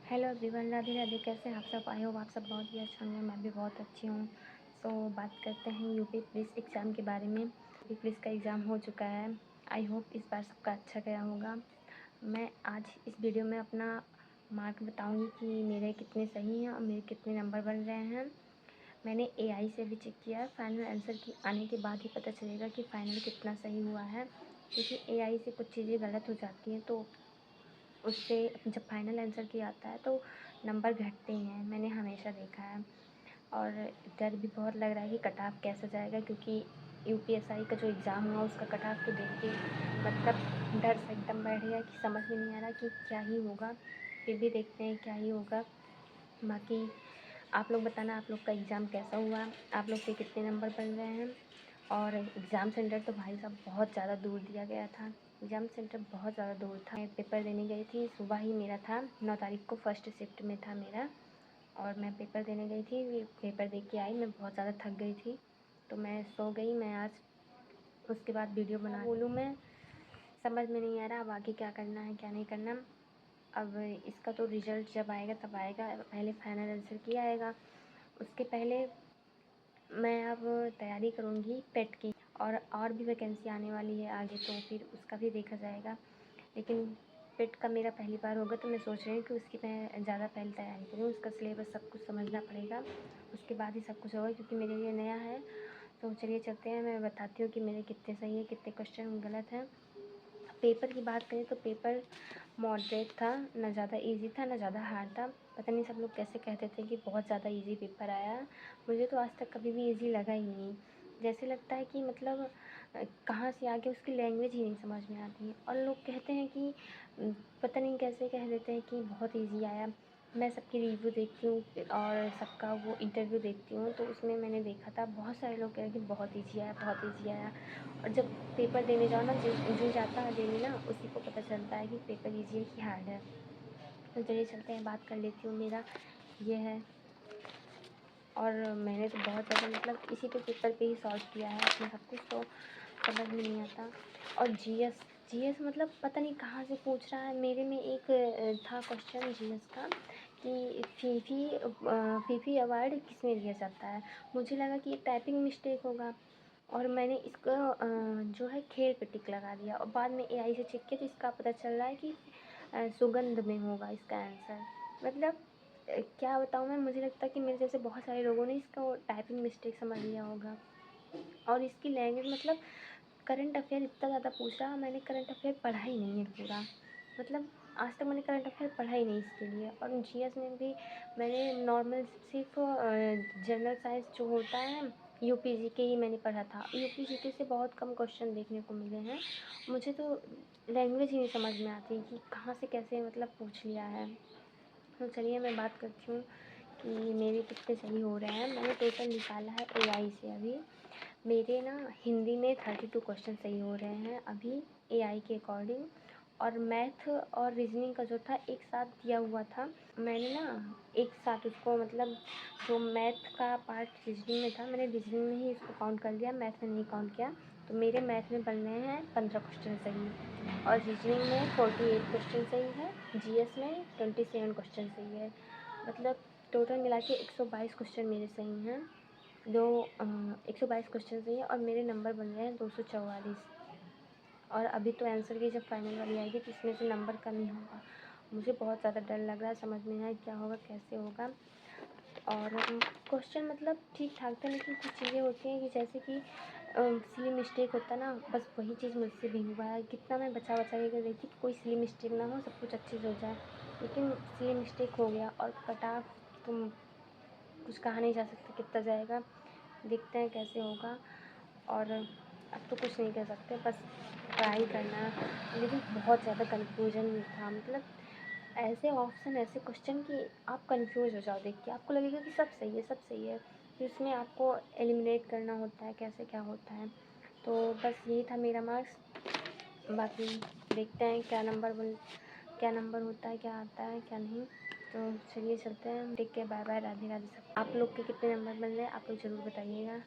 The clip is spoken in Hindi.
Hello everyone, Radhe Radhe. कैसे हैं आप सब? आई होप आप सब बहुत ही अच्छे होंगे। मैं भी बहुत अच्छी हूँ। सो बात करते हैं यूपी पुलिस एग्ज़ाम के बारे में। यूपी पुलिस का एग्ज़ाम हो चुका है। आई होप इस बार सबका अच्छा गया होगा। मैं आज इस वीडियो में अपना मार्क बताऊँगी कि मेरे कितने सही हैं और मेरे कितने नंबर बन रहे हैं। मैंने एआई से भी चेक किया है। फाइनल आंसर की आने के बाद ही पता चलेगा कि फ़ाइनल कितना सही हुआ है, क्योंकि एआई से कुछ चीज़ें गलत हो जाती हैं, तो उससे जब फाइनल आंसर की आता है तो नंबर घटते ही हैं। मैंने हमेशा देखा है। और डर भी बहुत लग रहा है कि कट ऑफ कैसा जाएगा, क्योंकि यूपीएसआई का जो एग्ज़ाम हुआ उसका कट ऑफ को देख के मतलब डर से एकदम बैठ गया कि समझ में नहीं आ रहा कि क्या ही होगा। फिर भी देखते हैं क्या ही होगा। बाकी आप लोग बताना, आप लोग का एग्ज़ाम कैसा हुआ, आप लोग के कितने नंबर बन रहे हैं। और एग्ज़ाम सेंटर तो भाई साहब बहुत ज़्यादा दूर दिया गया था। एग्ज़ाम सेंटर बहुत ज़्यादा दूर था। मैं पेपर देने गई थी, सुबह ही मेरा था, 9 तारीख को फर्स्ट शिफ्ट में था मेरा। और मैं पेपर देने गई थी, पेपर दे के आई। मैं बहुत ज़्यादा थक गई थी तो मैं सो गई। मैं आज उसके बाद वीडियो बना बोलूँ मैं, समझ में नहीं आ रहा अब आगे क्या करना है क्या नहीं करना। अब इसका तो रिज़ल्ट जब आएगा तब आएगा। पहले फाइनल आंसर की आएगा, उसके पहले मैं अब तैयारी करूँगी पेट की। और भी वैकेंसी आने वाली है आगे, तो फिर उसका भी देखा जाएगा। लेकिन पेट का मेरा पहली बार होगा, तो मैं सोच रही हूँ कि उसकी मैं ज़्यादा पहले तैयारी करूँ। उसका सिलेबस सब कुछ समझना पड़ेगा, उसके बाद ही सब कुछ होगा, क्योंकि मेरे लिए नया है। तो चलिए चलते हैं, मैं बताती हूँ कि मेरे कितने सही है, कितने क्वेश्चन गलत हैं। पेपर की बात करें तो पेपर मॉडरेट था, ना ज़्यादा इजी था ना ज़्यादा हार्ड था। पता नहीं सब लोग कैसे कहते थे कि बहुत ज़्यादा इजी पेपर आया। मुझे तो आज तक कभी भी इजी लगा ही नहीं। जैसे लगता है कि मतलब कहाँ से आगे उसकी लैंग्वेज ही नहीं समझ में आती है। और लोग कहते हैं कि पता नहीं कैसे कह देते हैं कि बहुत ईजी आया। मैं सबकी रिव्यू देखती हूँ और सबका वो इंटरव्यू देखती हूँ, तो उसमें मैंने देखा था बहुत सारे लोग कह रहे कि बहुत ईजी आया, बहुत ईजी आया। और जब पेपर देने जाओ ना, जो जाता है देने ना, उसी को पता चलता है कि पेपर ईजी है कि हार्ड है। तो चलिए चलते हैं, बात कर लेती हूँ। मेरा ये है, और मैंने तो बहुत ज़्यादा मतलब इसी पे पेपर पे ही सॉल्व किया है अपना सब कुछ, तो समझ में नहीं आता। और जीएस मतलब पता नहीं कहाँ से पूछ रहा है। मेरे में एक था क्वेश्चन जीएस का कि फीफी अवार्ड किसमें दिया जाता है। मुझे लगा कि ये टाइपिंग मिस्टेक होगा, और मैंने इसको जो है खेल पे टिक लगा दिया। और बाद में एआई से चेक किया तो इसका पता चल रहा है कि सुगंध में होगा इसका आंसर। मतलब क्या बताऊँ मैं, मुझे लगता है कि मेरे जैसे बहुत सारे लोगों ने इसको टाइपिंग मिस्टेक समझ लिया होगा। और इसकी लैंग्वेज मतलब करंट अफेयर इतना ज़्यादा पूछ रहा, मैंने करंट अफेयर पढ़ा ही नहीं है पूरा। मतलब आज तक मैंने करंट अफेयर पढ़ा ही नहीं इसके लिए। और जीएस में भी मैंने नॉर्मल सिर्फ जनरल साइंस जो होता है यूपीजी के ही मैंने पढ़ा था। यूपीजीके से बहुत कम क्वेश्चन देखने को मिले हैं। मुझे तो लैंग्वेज ही नहीं समझ में आती कि कहाँ से कैसे मतलब पूछ लिया है। तो चलिए मैं बात करती हूँ कि मेरे कितने सही हो रहे हैं। मैंने टोटल निकाला है एआई से। अभी मेरे ना हिंदी में 32 क्वेश्चन सही हो रहे हैं अभी एआई के अकॉर्डिंग। और मैथ और रीजनिंग का जो था एक साथ दिया हुआ था, मैंने ना एक साथ उसको मतलब जो मैथ का पार्ट रीजनिंग में था, मैंने रीजनिंग में ही इसको काउंट कर लिया, मैथ में नहीं काउंट किया। तो मेरे मैथ में बन रहे हैं 15 क्वेश्चन सही, और रीजनिंग में 48 क्वेश्चन सही है, जीएस में 27 क्वेश्चन सही है। मतलब टोटल मिला के 122 क्वेश्चन मेरे सही हैं। 122 क्वेश्चन सही है, और मेरे नंबर बन रहे हैं 244। और अभी तो आंसर की जब फाइनल वाली आएगी तो इसमें से नंबर कम ही होगा। मुझे बहुत ज़्यादा डर लग रहा है, समझ में नहीं आया क्या होगा कैसे होगा। और क्वेश्चन मतलब ठीक ठाक था, लेकिन कुछ चीज़ें होती हैं कि जैसे कि सिली मिस्टेक होता है ना, बस वही चीज़ मुझसे भी हुआ है। कितना मैं बचा के कर रही थी कि कोई सिली मिस्टेक ना हो, सब कुछ अच्छे से हो जाए, लेकिन सिली मिस्टेक हो गया। और कट ऑफ तुम कुछ कहा नहीं जा सकता कितना जाएगा, देखते हैं कैसे होगा। और अब तो कुछ नहीं कर सकते, बस ट्राई करना है। लेकिन बहुत ज़्यादा कन्फ्यूजन था, मतलब ऐसे ऑप्शन, ऐसे क्वेश्चन कि आप कंफ्यूज हो जाओ देख के, आपको लगेगा कि सब सही है सब सही है, फिर उसमें आपको एलिमिनेट करना होता है कैसे क्या होता है। तो बस यही था मेरा मार्क्स। बाकी देखते हैं क्या नंबर होता है, क्या आता है क्या नहीं। तो चलिए चलते हैं, take care, bye bye, Radhe Radhe. सब आप लोग के कितने नंबर बन रहे हैं आप लोग ज़रूर बताइएगा।